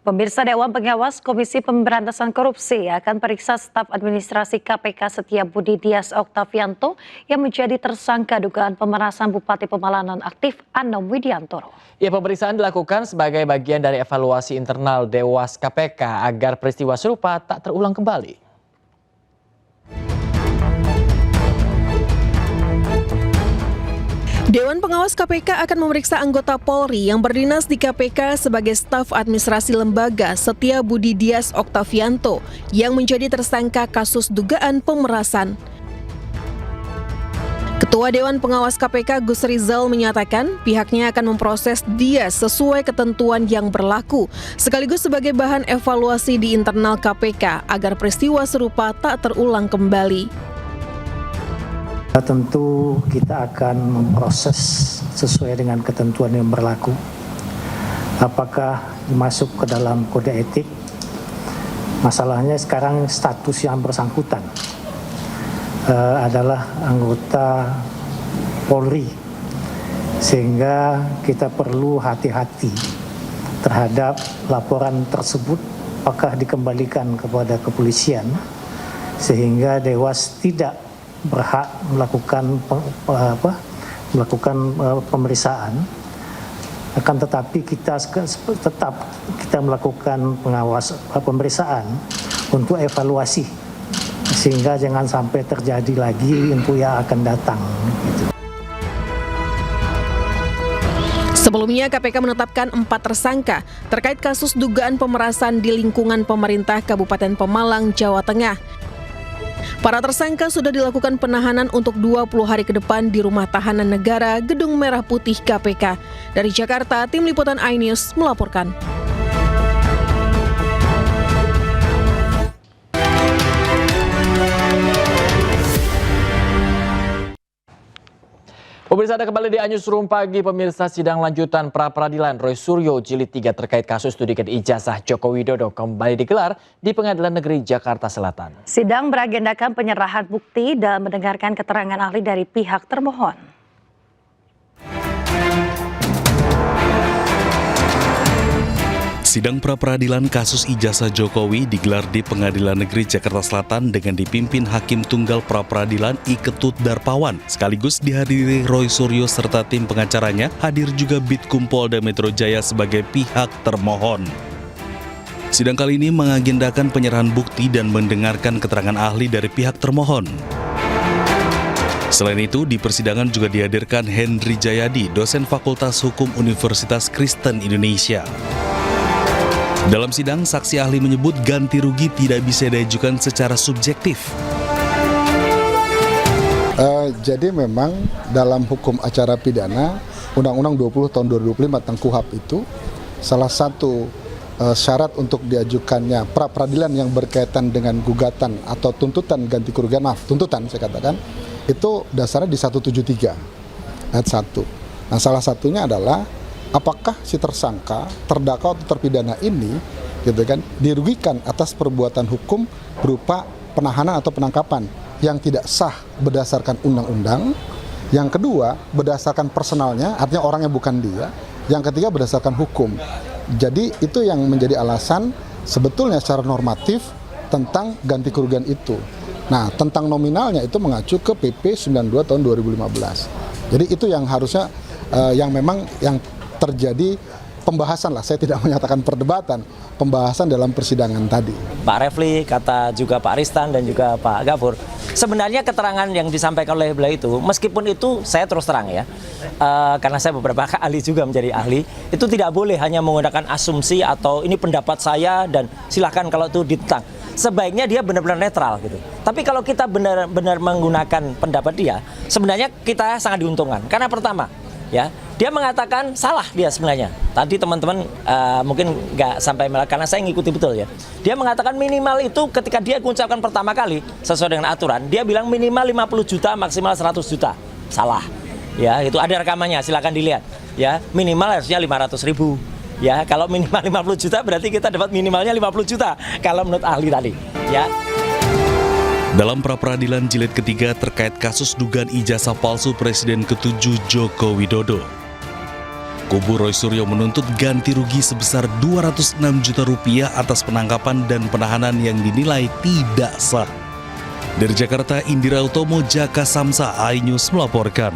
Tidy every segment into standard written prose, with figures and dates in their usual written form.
Pemirsa, Dewan Pengawas Komisi Pemberantasan Korupsi akan periksa staf administrasi KPK Setiabudi Dias Oktavianto yang menjadi tersangka dugaan pemerasan Bupati Pemalang nonaktif Anom Widiantoro. Ya, pemeriksaan dilakukan sebagai bagian dari evaluasi internal Dewas KPK agar peristiwa serupa tak terulang kembali. Dewan Pengawas KPK akan memeriksa anggota Polri yang berdinas di KPK sebagai staf administrasi lembaga Setiabudi Dias Oktavianto yang menjadi tersangka kasus dugaan pemerasan. Ketua Dewan Pengawas KPK Gus Rizal menyatakan pihaknya akan memproses Dias sesuai ketentuan yang berlaku, sekaligus sebagai bahan evaluasi di internal KPK agar peristiwa serupa tak terulang kembali. Tentu kita akan memproses sesuai dengan ketentuan yang berlaku. Apakah masuk ke dalam kode etik? Masalahnya sekarang status yang bersangkutan adalah anggota Polri, sehingga kita perlu hati-hati terhadap laporan tersebut. Apakah dikembalikan kepada kepolisian sehingga Dewas tidak berhak melakukan pemeriksaan, akan tetapi kita melakukan pemeriksaan untuk evaluasi sehingga jangan sampai terjadi lagi untuk yang akan datang. Sebelumnya KPK menetapkan 4 tersangka terkait kasus dugaan pemerasan di lingkungan pemerintah Kabupaten Pemalang, Jawa Tengah. Para tersangka sudah dilakukan penahanan untuk 20 hari ke depan di Rumah Tahanan Negara Gedung Merah Putih KPK. Dari Jakarta, Tim Liputan iNews melaporkan. Pemirsa, Anda kembali di iNewsroom pagi. Pemirsa, sidang lanjutan pra-peradilan Roy Suryo Jilid 3 terkait kasus studikan ijazah Joko Widodo kembali digelar di Pengadilan Negeri Jakarta Selatan. Sidang beragendakan penyerahan bukti dan mendengarkan keterangan ahli dari pihak termohon. Sidang pra-peradilan kasus ijazah Jokowi digelar di Pengadilan Negeri Jakarta Selatan dengan dipimpin Hakim Tunggal Pra-Peradilan I. Ketut Darpawan. Sekaligus dihadiri Roy Suryo serta tim pengacaranya, hadir juga Bitkum Polda Metro Jaya sebagai pihak termohon. Sidang kali ini mengagendakan penyerahan bukti dan mendengarkan keterangan ahli dari pihak termohon. Selain itu, di persidangan juga dihadirkan Henry Jayadi, dosen Fakultas Hukum Universitas Kristen Indonesia. Dalam sidang, saksi ahli menyebut ganti rugi tidak bisa diajukan secara subjektif. Jadi memang dalam hukum acara pidana, Undang-Undang 20 tahun 2005 tentang KUHP itu, salah satu syarat untuk diajukannya pra-peradilan yang berkaitan dengan gugatan atau tuntutan ganti kerugian, tuntutan saya katakan, itu dasarnya di 173 ayat 1. Nah, salah satunya adalah apakah si tersangka, terdakwa atau terpidana ini gitu kan dirugikan atas perbuatan hukum berupa penahanan atau penangkapan yang tidak sah berdasarkan undang-undang. Yang kedua, berdasarkan personalnya, artinya orangnya bukan dia. Yang ketiga, berdasarkan hukum. Jadi itu yang menjadi alasan sebetulnya secara normatif tentang ganti kerugian itu. Nah, tentang nominalnya itu mengacu ke PP 92 tahun 2015. Jadi itu yang harusnya yang memang yang terjadi pembahasan lah, saya tidak menyatakan perdebatan, pembahasan dalam persidangan tadi. Pak Refli, kata juga Pak Ristan dan juga Pak Gafur, sebenarnya keterangan yang disampaikan oleh beliau itu, meskipun itu saya terus terang ya, karena saya beberapa kali juga menjadi ahli, itu tidak boleh hanya menggunakan asumsi atau ini pendapat saya dan silahkan kalau itu ditentang. Sebaiknya dia benar-benar netral gitu. Tapi kalau kita benar-benar menggunakan pendapat dia, sebenarnya kita sangat diuntungkan. Karena pertama, ya, dia mengatakan salah dia sebenarnya. Tadi teman-teman mungkin nggak sampai karena saya ngikuti betul ya. Dia mengatakan minimal itu ketika dia mengucapkan pertama kali sesuai dengan aturan, dia bilang minimal 50 juta, maksimal 100 juta. Salah. Ya, itu ada rekamannya, silakan dilihat. Ya, minimal harusnya 500.000. Ya, kalau minimal 50 juta berarti kita dapat minimalnya 50 juta kalau menurut ahli tadi. Ya. Dalam pra-peradilan jilid ketiga terkait kasus dugaan ijazah palsu Presiden ke-7 Joko Widodo. Kubu Roy Suryo menuntut ganti rugi sebesar 206 juta rupiah atas penangkapan dan penahanan yang dinilai tidak sah. Dari Jakarta, Indira Utomo, Jaka Samsa, iNews melaporkan.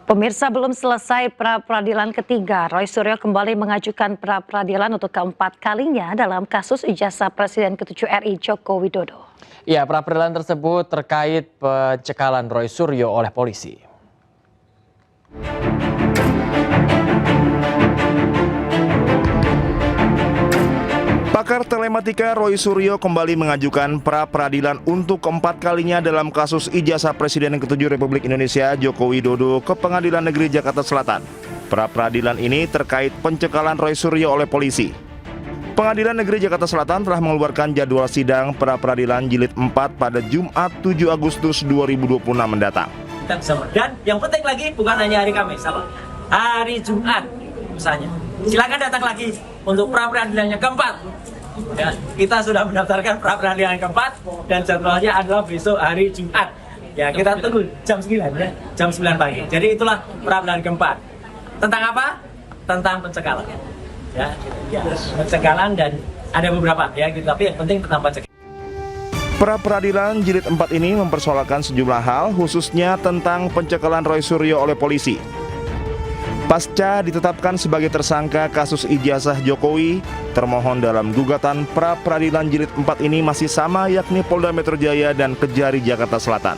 Pemirsa, belum selesai pra-peradilan ketiga, Roy Suryo kembali mengajukan pra-peradilan untuk keempat kalinya dalam kasus ijazah Presiden ke-7 RI Joko Widodo. Ya, pra-peradilan tersebut terkait pencekalan Roy Suryo oleh polisi. Pakar telematika Roy Suryo kembali mengajukan pra-peradilan untuk keempat kalinya dalam kasus ijazah Presiden ke-7 Republik Indonesia Joko Widodo ke Pengadilan Negeri Jakarta Selatan. Pra-peradilan ini terkait pencekalan Roy Suryo oleh polisi. Pengadilan Negeri Jakarta Selatan telah mengeluarkan jadwal sidang pra-peradilan jilid 4 pada Jumat 7 Agustus 2026 mendatang. Dan yang penting lagi bukan hanya hari Kamis, hari Jumat misalnya. Silakan datang lagi untuk pra-peradilannya keempat. Ya, kita sudah mendaftarkan pra-peradilan keempat dan jadwalnya adalah besok hari Jumat. Ya, kita tunggu jam 9 ya, jam 9 pagi. Jadi itulah pra-peradilan keempat. Tentang apa? Tentang pencekalan. Ya, pencekalan dan ada beberapa ya, gitu. Tapi yang penting tentang pencekalan. Pra-peradilan jilid 4 ini mempersoalkan sejumlah hal, khususnya tentang pencekalan Roy Suryo oleh polisi. Pasca ditetapkan sebagai tersangka kasus ijazah Jokowi, termohon dalam gugatan pra-peradilan jilid 4 ini masih sama, yakni Polda Metro Jaya dan Kejari Jakarta Selatan.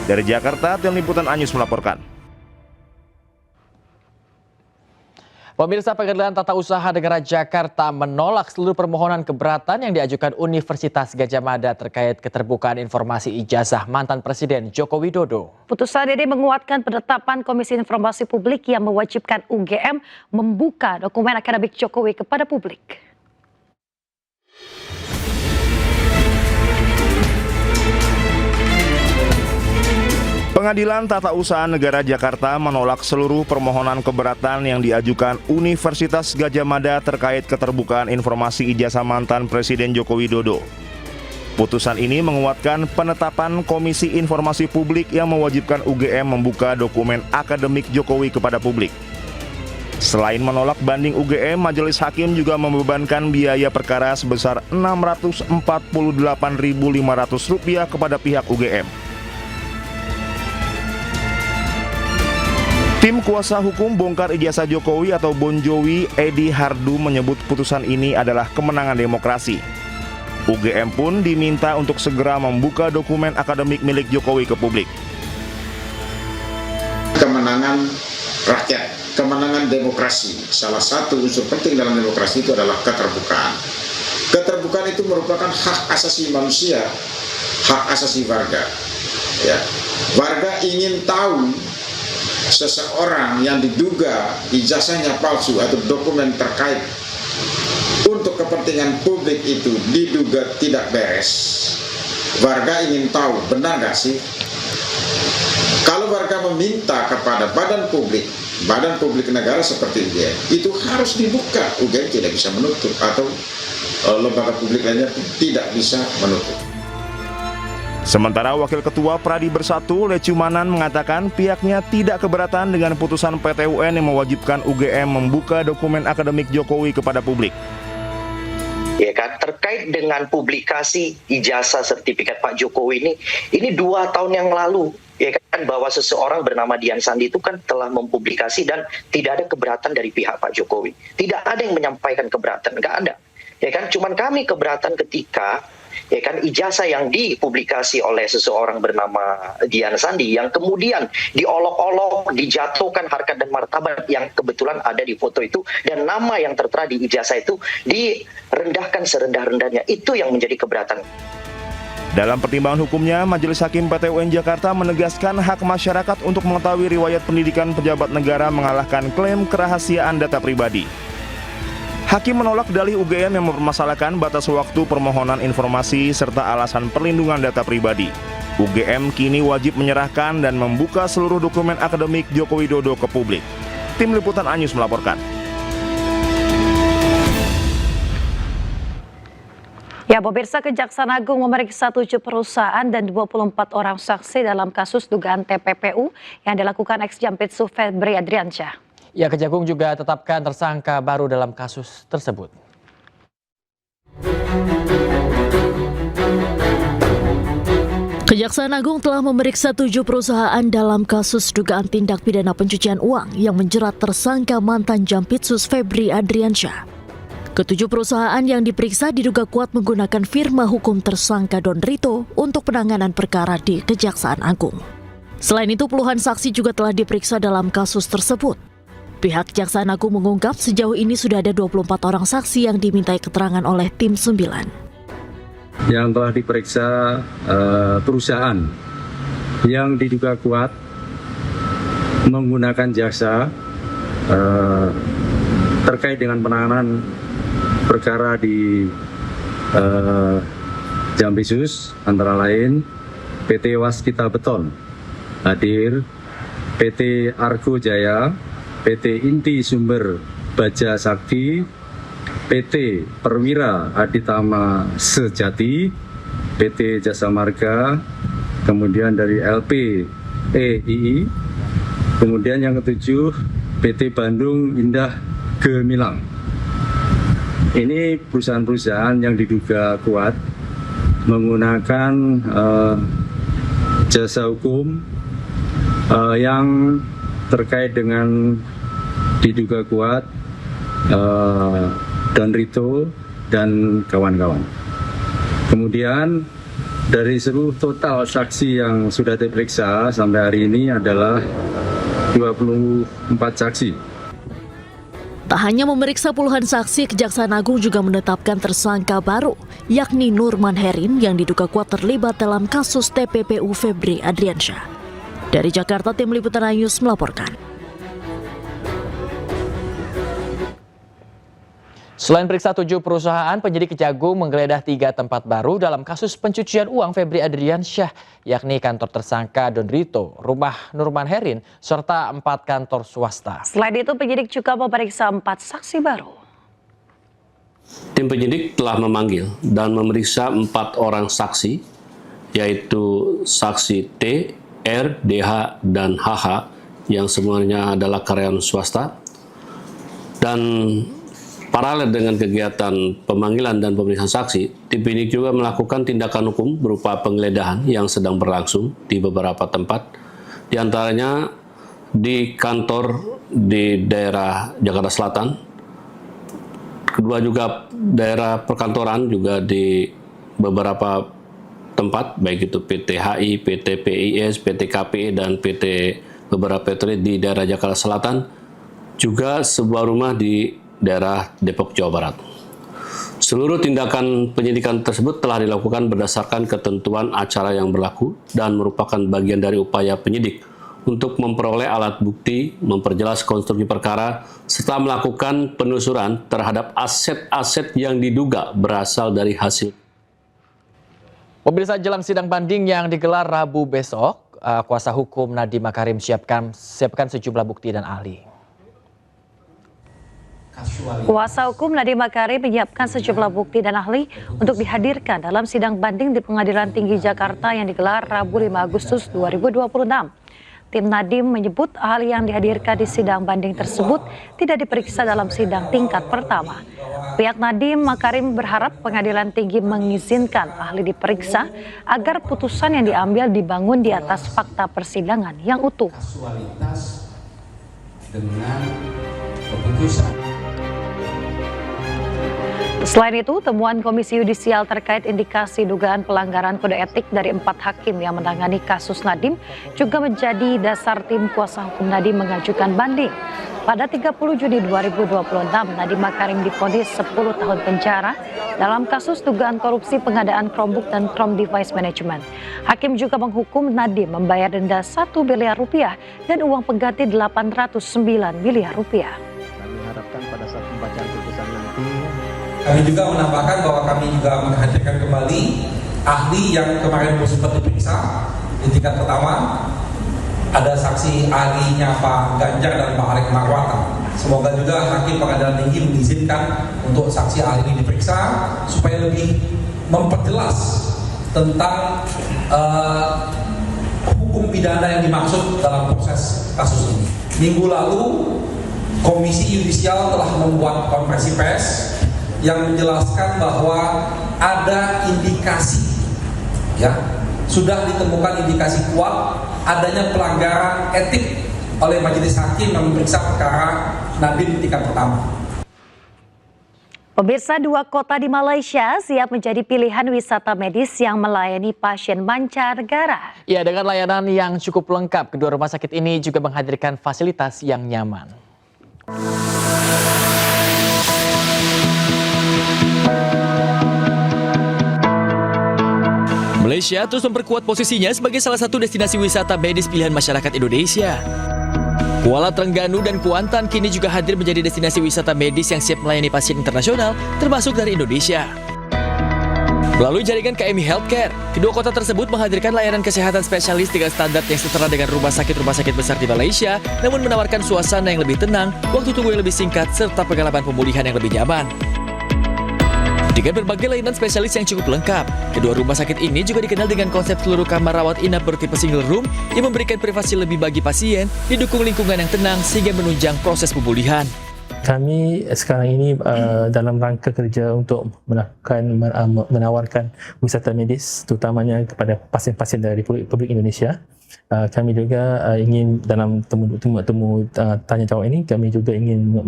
Dari Jakarta, Tim Liputan iNews melaporkan. Pemirsa, Pengadilan Tata Usaha Negara Jakarta menolak seluruh permohonan keberatan yang diajukan Universitas Gadjah Mada terkait keterbukaan informasi ijazah mantan Presiden Joko Widodo. Putusan ini menguatkan penetapan Komisi Informasi Publik yang mewajibkan UGM membuka dokumen akademik Jokowi kepada publik. Pengadilan Tata Usaha Negara Jakarta menolak seluruh permohonan keberatan yang diajukan Universitas Gadjah Mada terkait keterbukaan informasi ijazah mantan Presiden Joko Widodo. Putusan ini menguatkan penetapan Komisi Informasi Publik yang mewajibkan UGM membuka dokumen akademik Jokowi kepada publik. Selain menolak banding UGM, Majelis Hakim juga membebankan biaya perkara sebesar Rp648.500 kepada pihak UGM. Tim kuasa hukum bongkar ijazah Jokowi atau Bonjowi, Edi Hardu, menyebut putusan ini adalah kemenangan demokrasi. UGM pun diminta untuk segera membuka dokumen akademik milik Jokowi ke publik. Kemenangan rakyat, kemenangan demokrasi. Salah satu unsur penting dalam demokrasi itu adalah keterbukaan. Keterbukaan itu merupakan hak asasi manusia, hak asasi warga. Ya, warga ingin tahu seseorang yang diduga ijazahnya palsu atau dokumen terkait untuk kepentingan publik itu diduga tidak beres. Warga ingin tahu benar nggak sih? Kalau warga meminta kepada badan publik negara seperti UGM, itu harus dibuka. UGM tidak bisa menutup atau lembaga publik lainnya tidak bisa menutup. Sementara Wakil Ketua Pradi Bersatu, Lecumanan, mengatakan pihaknya tidak keberatan dengan putusan PT UN yang mewajibkan UGM membuka dokumen akademik Jokowi kepada publik. Ya kan, terkait dengan publikasi ijazah sertifikat Pak Jokowi ini 2 tahun yang lalu, ya kan, bahwa seseorang bernama Dian Sandi itu kan telah mempublikasi dan tidak ada keberatan dari pihak Pak Jokowi. Tidak ada yang menyampaikan keberatan, nggak ada. Ya kan, cuman kami keberatan ketika ya kan ijazah yang dipublikasi oleh seseorang bernama Dian Sandi yang kemudian diolok-olok, dijatuhkan harkat dan martabat yang kebetulan ada di foto itu, dan nama yang tertera di ijazah itu direndahkan serendah-rendahnya. Itu yang menjadi keberatan. Dalam pertimbangan hukumnya, Majelis Hakim PT UN Jakarta menegaskan hak masyarakat untuk mengetahui riwayat pendidikan pejabat negara mengalahkan klaim kerahasiaan data pribadi. Hakim menolak dalih UGM yang mempermasalahkan batas waktu permohonan informasi serta alasan perlindungan data pribadi. UGM kini wajib menyerahkan dan membuka seluruh dokumen akademik Joko Widodo ke publik. Tim Liputan iNews melaporkan. Ya, pemirsa, Kejaksaan Agung memeriksa 7 perusahaan dan 24 orang saksi dalam kasus dugaan TPPU yang dilakukan ex-Jampitsu Febri Adriansyah. Ya, Kejagung juga tetapkan tersangka baru dalam kasus tersebut. Kejaksaan Agung telah memeriksa 7 perusahaan dalam kasus dugaan tindak pidana pencucian uang yang menjerat tersangka mantan Jampitsus Febri Adriansyah. Ketujuh perusahaan yang diperiksa diduga kuat menggunakan firma hukum tersangka Don Rito untuk penanganan perkara di Kejaksaan Agung. Selain itu, puluhan saksi juga telah diperiksa dalam kasus tersebut. Pihak Kejaksaan Agung mengungkap sejauh ini sudah ada 24 orang saksi yang dimintai keterangan oleh tim 9. Yang telah diperiksa perusahaan yang diduga kuat menggunakan jasa terkait dengan penanganan perkara di Jampitsus, antara lain PT Waskita Beton hadir, PT Argo Jaya, PT Inti Sumber Baja Sakti, PT Perwira Aditama Sejati, PT Jasa Marga, kemudian dari LPEII, kemudian yang ketujuh PT Bandung Indah Gemilang. Ini perusahaan-perusahaan yang diduga kuat menggunakan jasa hukum yang terkait dengan diduga kuat Don Rito dan kawan-kawan. Kemudian dari seluruh total saksi yang sudah diperiksa sampai hari ini adalah 24 saksi. Tak hanya memeriksa puluhan saksi, Kejaksaan Agung juga menetapkan tersangka baru, yakni Nurman Herin yang diduga kuat terlibat dalam kasus TPPU Febri Adriansyah. Dari Jakarta, tim Liputan News melaporkan. Selain periksa 7 perusahaan, penyidik Kejagung menggeledah 3 tempat baru dalam kasus pencucian uang Febri Adriansyah, yakni kantor tersangka Don Rito, rumah Nurman Herin, serta 4 kantor swasta. Selain itu, penyidik juga memeriksa 4 saksi baru. Tim penyidik telah memanggil dan memeriksa 4 orang saksi, yaitu saksi T, R, DH, dan HH, yang semuanya adalah karyawan swasta. Dan paralel dengan kegiatan pemanggilan dan pemeriksaan saksi, tim penyidik juga melakukan tindakan hukum berupa penggeledahan yang sedang berlangsung di beberapa tempat, di antaranya di kantor di daerah Jakarta Selatan, kedua juga daerah perkantoran juga di beberapa tempat, baik itu PT HI, PT PIS, PT KPI, dan PT beberapa PT di daerah Jakarta Selatan, juga sebuah rumah di daerah Depok, Jawa Barat. Seluruh tindakan penyidikan tersebut telah dilakukan berdasarkan ketentuan acara yang berlaku dan merupakan bagian dari upaya penyidik untuk memperoleh alat bukti, memperjelas konstruksi perkara, serta melakukan penelusuran terhadap aset-aset yang diduga berasal dari hasil. Pemirsa, jelang sidang banding yang digelar Rabu besok, kuasa hukum Nadiem Makarim siapkan sejumlah bukti dan ahli. Kuasa hukum Nadiem Makarim menyiapkan sejumlah bukti dan ahli untuk dihadirkan dalam sidang banding di Pengadilan Tinggi Jakarta yang digelar Rabu 5 Agustus 2026. Tim Nadiem menyebut ahli yang dihadirkan di sidang banding tersebut tidak diperiksa dalam sidang tingkat pertama. Pihak Nadiem Makarim berharap Pengadilan Tinggi mengizinkan ahli diperiksa agar putusan yang diambil dibangun di atas fakta persidangan yang utuh. Selain itu, temuan Komisi Yudisial terkait indikasi dugaan pelanggaran kode etik dari 4 hakim yang menangani kasus Nadiem juga menjadi dasar tim kuasa hukum Nadiem mengajukan banding. Pada 30 Juni 2026, Nadiem Makarim divonis 10 tahun penjara dalam kasus dugaan korupsi pengadaan Chromebook dan Chrome Device Management. Hakim juga menghukum Nadiem membayar denda 1 miliar rupiah dan uang pengganti 809 miliar rupiah. Kami harapkan pada saat pembacaan putusan nanti, kami juga menambahkan bahwa kami juga menghadirkan kembali ahli yang kemarin sempat diperiksa di tingkat pertama. Ada saksi ahlinya Pak Ganjar dan Pak Arik Marwata. Semoga juga Hakim Pengadilan Tinggi mengizinkan untuk saksi ahli ini diperiksa supaya lebih memperjelas tentang hukum pidana yang dimaksud dalam proses kasus ini. Minggu lalu Komisi Yudisial telah membuat konferensi pers yang menjelaskan bahwa ada indikasi, ya, sudah ditemukan indikasi kuat adanya pelanggaran etik oleh majelis hakim yang memeriksa perkara Nadiem tingkat pertama. Pemirsa, 2 kota di Malaysia siap menjadi pilihan wisata medis yang melayani pasien mancanegara. Ya, dengan layanan yang cukup lengkap, kedua rumah sakit ini juga menghadirkan fasilitas yang nyaman. Malaysia terus memperkuat posisinya sebagai salah satu destinasi wisata medis pilihan masyarakat Indonesia. Kuala Terengganu dan Kuantan kini juga hadir menjadi destinasi wisata medis yang siap melayani pasien internasional, termasuk dari Indonesia. Melalui jaringan KMI Healthcare, kedua kota tersebut menghadirkan layanan kesehatan spesialis dengan standar yang setara dengan rumah sakit besar di Malaysia, namun menawarkan suasana yang lebih tenang, waktu tunggu yang lebih singkat, serta pengalaman pemulihan yang lebih nyaman. Dengan berbagai layanan spesialis yang cukup lengkap, kedua rumah sakit ini juga dikenal dengan konsep seluruh kamar rawat inap bertipe single room yang memberikan privasi lebih bagi pasien, didukung lingkungan yang tenang sehingga menunjang proses pemulihan. Kami sekarang ini dalam rangka kerja untuk menawarkan wisata medis terutamanya kepada pasien-pasien dari Republik Indonesia. Kami juga ingin dalam temu tanya jawab ini, kami juga ingin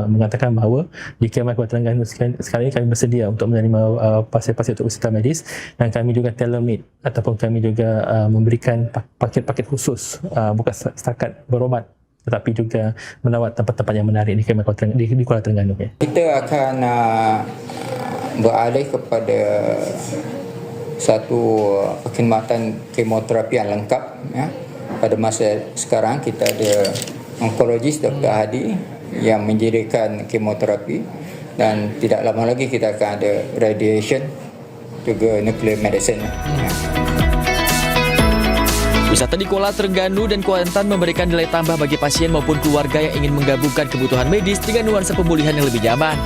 mengatakan bahawa di KMI Kuala Terengganu sekarang ini kami bersedia untuk menerima pasien-pasien untuk wisata medis, dan kami juga tailor-made ataupun kami juga memberikan paket-paket khusus bukan setakat berobat tetapi juga melawat tempat-tempat yang menarik di KMI di Kuala Terengganu. Kita akan beralih kepada satu perkhidmatan kemoterapi yang lengkap, ya. Pada masa sekarang kita ada onkologis Dr. Hadi yang menjadikan kemoterapi, dan tidak lama lagi kita akan ada radiation juga nuclear medicine, ya. Wisata di Kuala Terengganu dan Kuantan memberikan nilai tambah bagi pasien maupun keluarga yang ingin menggabungkan kebutuhan medis dengan nuansa pemulihan yang lebih nyaman.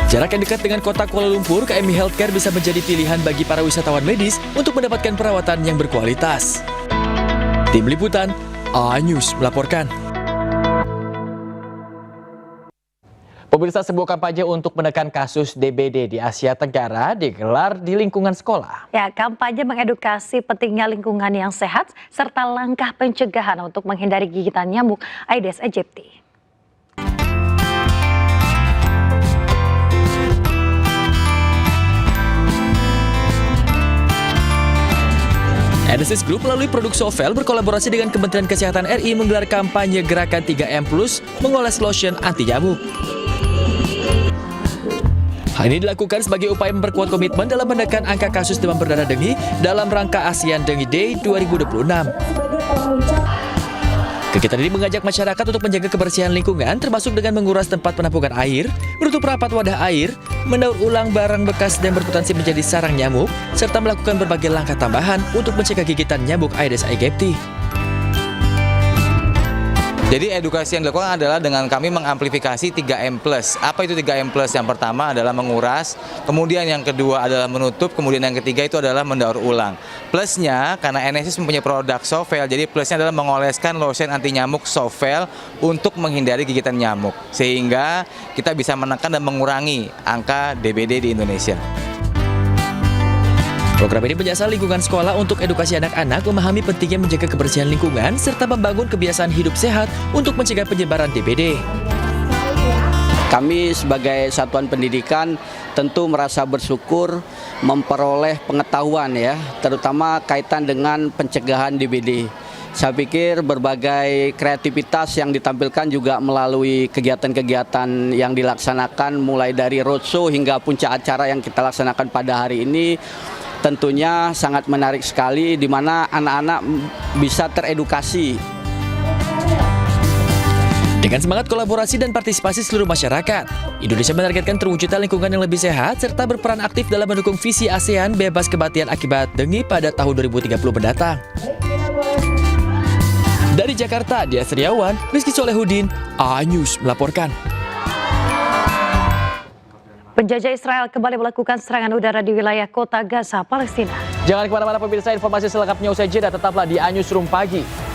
Jarak yang dekat dengan kota Kuala Lumpur, KMI Healthcare bisa menjadi pilihan bagi para wisatawan medis untuk mendapatkan perawatan yang berkualitas. Tim Liputan, A-News melaporkan. Pemirsa, sebuah kampanye untuk menekan kasus DBD di Asia Tenggara digelar di lingkungan sekolah. Ya, kampanye mengedukasi pentingnya lingkungan yang sehat serta langkah pencegahan untuk menghindari gigitan nyamuk Aedes aegypti. Enesis Group melalui produk Sovel berkolaborasi dengan Kementerian Kesehatan RI menggelar kampanye gerakan 3M+ mengoles lotion anti nyamuk. Hal ini dilakukan sebagai upaya memperkuat komitmen dalam menekan angka kasus demam berdarah dengue dalam rangka ASEAN Dengue Day 2026. Kegiatan ini mengajak masyarakat untuk menjaga kebersihan lingkungan, termasuk dengan menguras tempat penampungan air, menutup rapat wadah air, mendaur ulang barang bekas dan berpotensi menjadi sarang nyamuk, serta melakukan berbagai langkah tambahan untuk mencegah gigitan nyamuk Aedes aegypti. Jadi edukasi yang dilakukan adalah dengan kami mengamplifikasi 3M+. Apa itu 3M+? Yang pertama adalah menguras, kemudian yang kedua adalah menutup, kemudian yang ketiga itu adalah mendaur ulang. Plusnya, karena Enesis mempunyai produk Sovel, jadi plusnya adalah mengoleskan lotion anti nyamuk Sovel untuk menghindari gigitan nyamuk. Sehingga kita bisa menekan dan mengurangi angka DBD di Indonesia. Program ini menyasar lingkungan sekolah untuk edukasi anak-anak memahami pentingnya menjaga kebersihan lingkungan serta membangun kebiasaan hidup sehat untuk mencegah penyebaran DBD. Kami sebagai satuan pendidikan tentu merasa bersyukur memperoleh pengetahuan, ya, terutama kaitan dengan pencegahan DBD. Saya pikir berbagai kreativitas yang ditampilkan juga melalui kegiatan-kegiatan yang dilaksanakan mulai dari roadshow hingga puncak acara yang kita laksanakan pada hari ini tentunya sangat menarik sekali, di mana anak-anak bisa teredukasi. Dengan semangat kolaborasi dan partisipasi seluruh masyarakat, Indonesia menargetkan terwujudnya lingkungan yang lebih sehat serta berperan aktif dalam mendukung visi ASEAN bebas kematian akibat dengue pada tahun 2030 mendatang. Dari Jakarta, Dia Sriawan, Rizky Solehudin, A-News melaporkan. Penjajah Israel kembali melakukan serangan udara di wilayah kota Gaza, Palestina. Jangan kemana-mana pemirsa, informasi selengkapnya usai jeda, tetaplah di Newsroom Pagi.